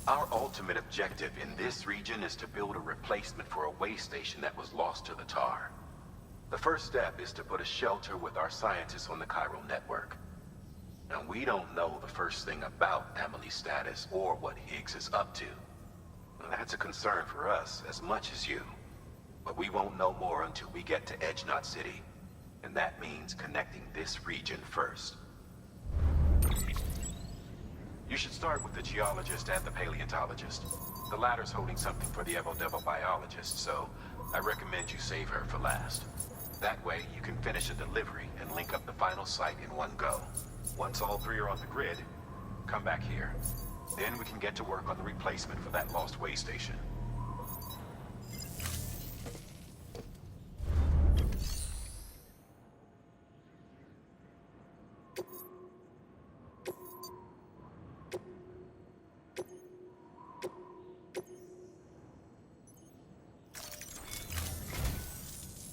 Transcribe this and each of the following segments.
Our ultimate objective in this region is to build a replacement for a way station that was lost to the tar. The first step is to put a shelter with our scientists on the chiral network. Now, we don't know the first thing about Emily's status or what Higgs is up to. Well, that's a concern for us as much as you. But we won't know more until we get to Edge Knot City. And that means connecting this region first. You should start with the geologist and the paleontologist. The latter's holding something for the Evo-Devo biologist, so I recommend you save her for last. That way, you can finish a delivery and link up the final site in one go. Once all three are on the grid, come back here. Then we can get to work on the replacement for that lost way station.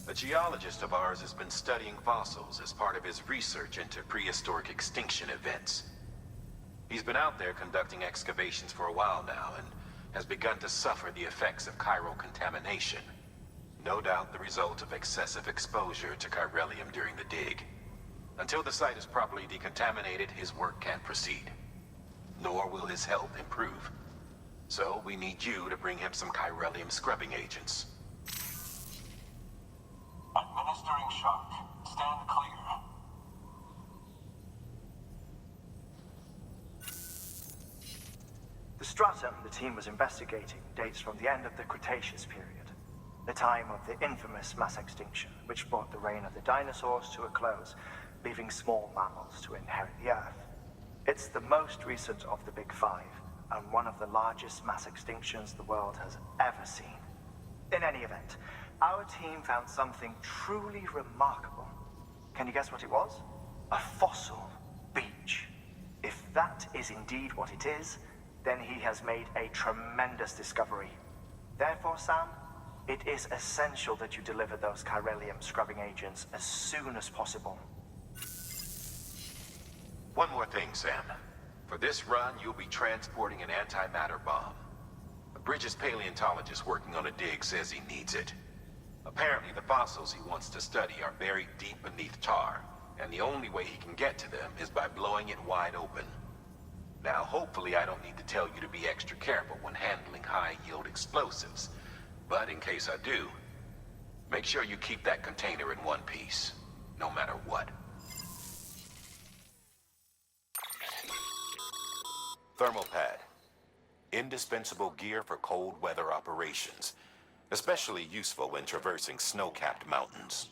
A geologist of ours has been studying fossils as part of his research into prehistoric extinction events. He's been out there conducting excavations for a while now and has begun to suffer the effects of chiral contamination. No doubt the result of excessive exposure to chiralium during the dig. Until the site is properly decontaminated, his work can't proceed. Nor will his health improve. So we need you to bring him some chiralium scrubbing agents. Administering shock. Stand clear. The stratum the team was investigating dates from the end of the Cretaceous period, the time of the infamous mass extinction, which brought the reign of the dinosaurs to a close, leaving small mammals to inherit the Earth. It's the most recent of the Big Five, and one of the largest mass extinctions the world has ever seen. In any event, our team found something truly remarkable. Can you guess what it was? A fossil beach. If that is indeed what it is, then he has made a tremendous discovery. Therefore, Sam, it is essential that you deliver those chiralium scrubbing agents as soon as possible. One more thing, Sam. For this run, you'll be transporting an antimatter bomb. A Bridges paleontologist working on a dig says he needs it. Apparently, the fossils he wants to study are buried deep beneath tar, and the only way he can get to them is by blowing it wide open. Now, hopefully I don't need to tell you to be extra careful when handling high-yield explosives, but in case I do, make sure you keep that container in one piece, no matter what. Thermal pad. Indispensable gear for cold weather operations. Especially useful when traversing snow-capped mountains.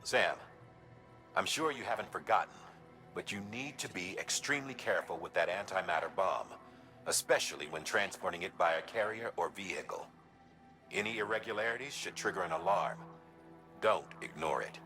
Sam, I'm sure you haven't forgotten, but you need to be extremely careful with that antimatter bomb, especially when transporting it by a carrier or vehicle. Any irregularities should trigger an alarm. Don't ignore it.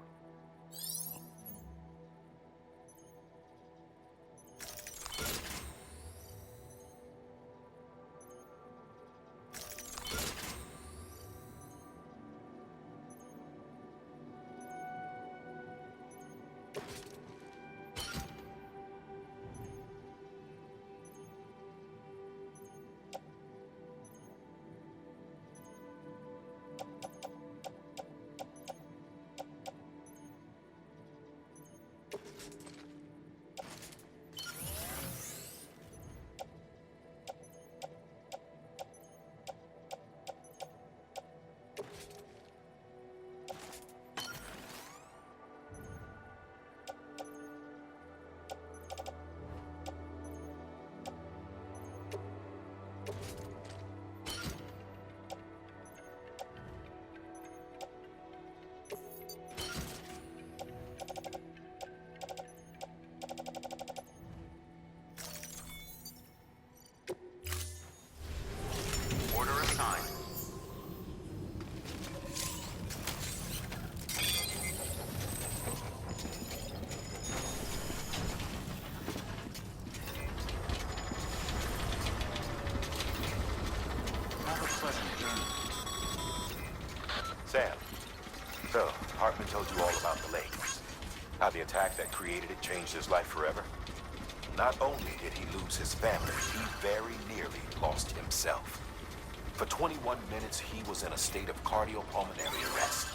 So, Hartman told you all about the lake. How the attack that created it changed his life forever? Not only did he lose his family, he very nearly lost himself. For 21 minutes, he was in a state of cardiopulmonary arrest.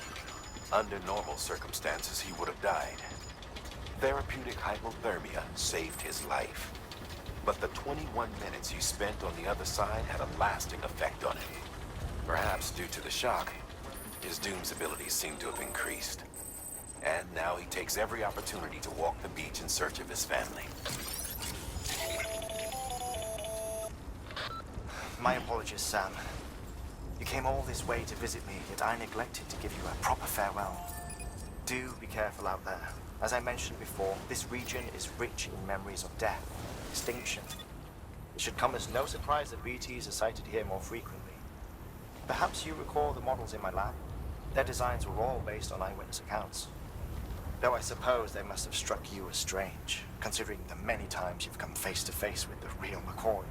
Under normal circumstances, he would have died. Therapeutic hypothermia saved his life. But the 21 minutes he spent on the other side had a lasting effect on him. Perhaps due to the shock, his Doom's abilities seem to have increased. And now he takes every opportunity to walk the beach in search of his family. My apologies, Sam. You came all this way to visit me, yet I neglected to give you a proper farewell. Do be careful out there. As I mentioned before, this region is rich in memories of death, extinction. It should come as no surprise that BTs are sighted here more frequently. Perhaps you recall the models in my lab? Their designs were all based on eyewitness accounts. Though I suppose they must have struck you as strange, considering the many times you've come face to face with the real McCoy.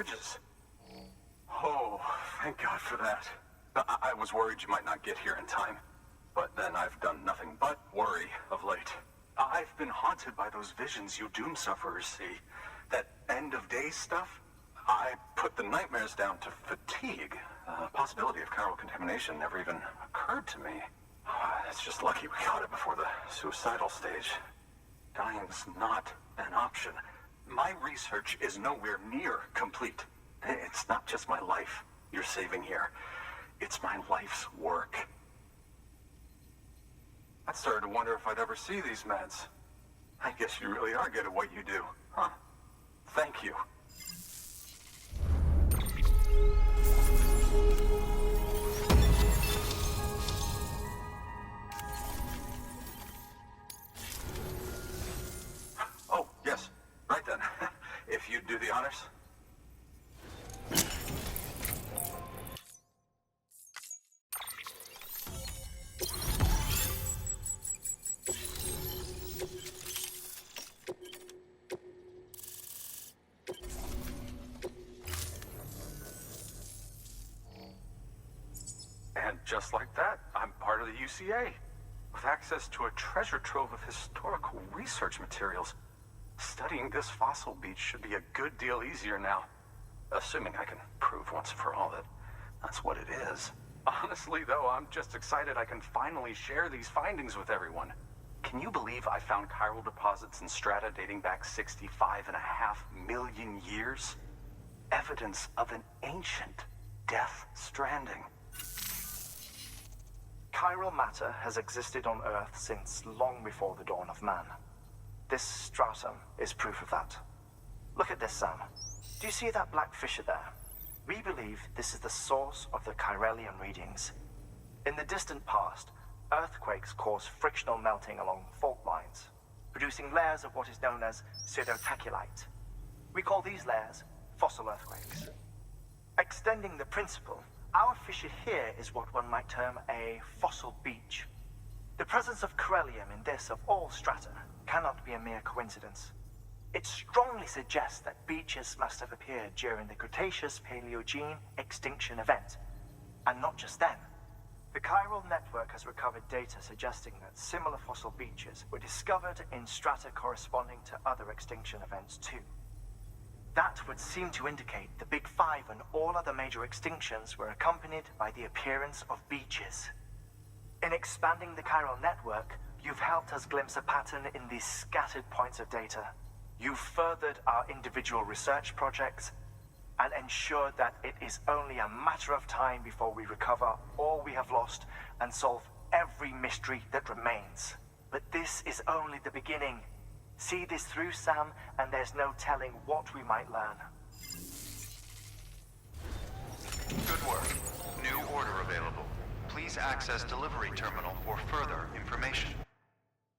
bridges. Oh, thank God for that. I was worried you might not get here in time. But then I've done nothing but worry of late. I've been haunted by those visions you doom sufferers see. That end of days stuff. I put the nightmares down to fatigue. The possibility of chiral contamination never even occurred to me. It's just lucky we caught it before the suicidal stage. Dying's not an option. My research is nowhere near complete. It's not just my life you're saving here. It's my life's work. I started to wonder if I'd ever see these meds. I guess you really are good at what you do, huh? Thank you. Oh, yes. Right then. If you'd do the honors. And just like that, I'm part of the UCA, with access to a treasure trove of historical research materials. Studying this fossil beach should be a good deal easier now, assuming I can prove once for all that that's what it is. Honestly, though, I'm just excited I can finally share these findings with everyone. Can you believe I found chiral deposits in strata dating back 65.5 million years? Evidence of an ancient death stranding. Chiral matter has existed on Earth since long before the dawn of man. This stratum is proof of that. Look at this, Sam. Do you see that black fissure there? We believe this is the source of the Chiralian readings. In the distant past, earthquakes cause frictional melting along fault lines, producing layers of what is known as pseudotaculite. We call these layers fossil earthquakes. Extending the principle, our fissure here is what one might term a fossil beach. The presence of chiralium in this, of all strata, cannot be a mere coincidence. It strongly suggests that beaches must have appeared during the Cretaceous-Paleogene extinction event. And not just then. The chiral network has recovered data suggesting that similar fossil beaches were discovered in strata corresponding to other extinction events too. That would seem to indicate the Big Five and all other major extinctions were accompanied by the appearance of beaches. In expanding the chiral network, you've helped us glimpse a pattern in these scattered points of data. You've furthered our individual research projects and ensured that it is only a matter of time before we recover all we have lost and solve every mystery that remains. But this is only the beginning. See this through, Sam, and there's no telling what we might learn. Good work. New order available. Please access delivery terminal for further information.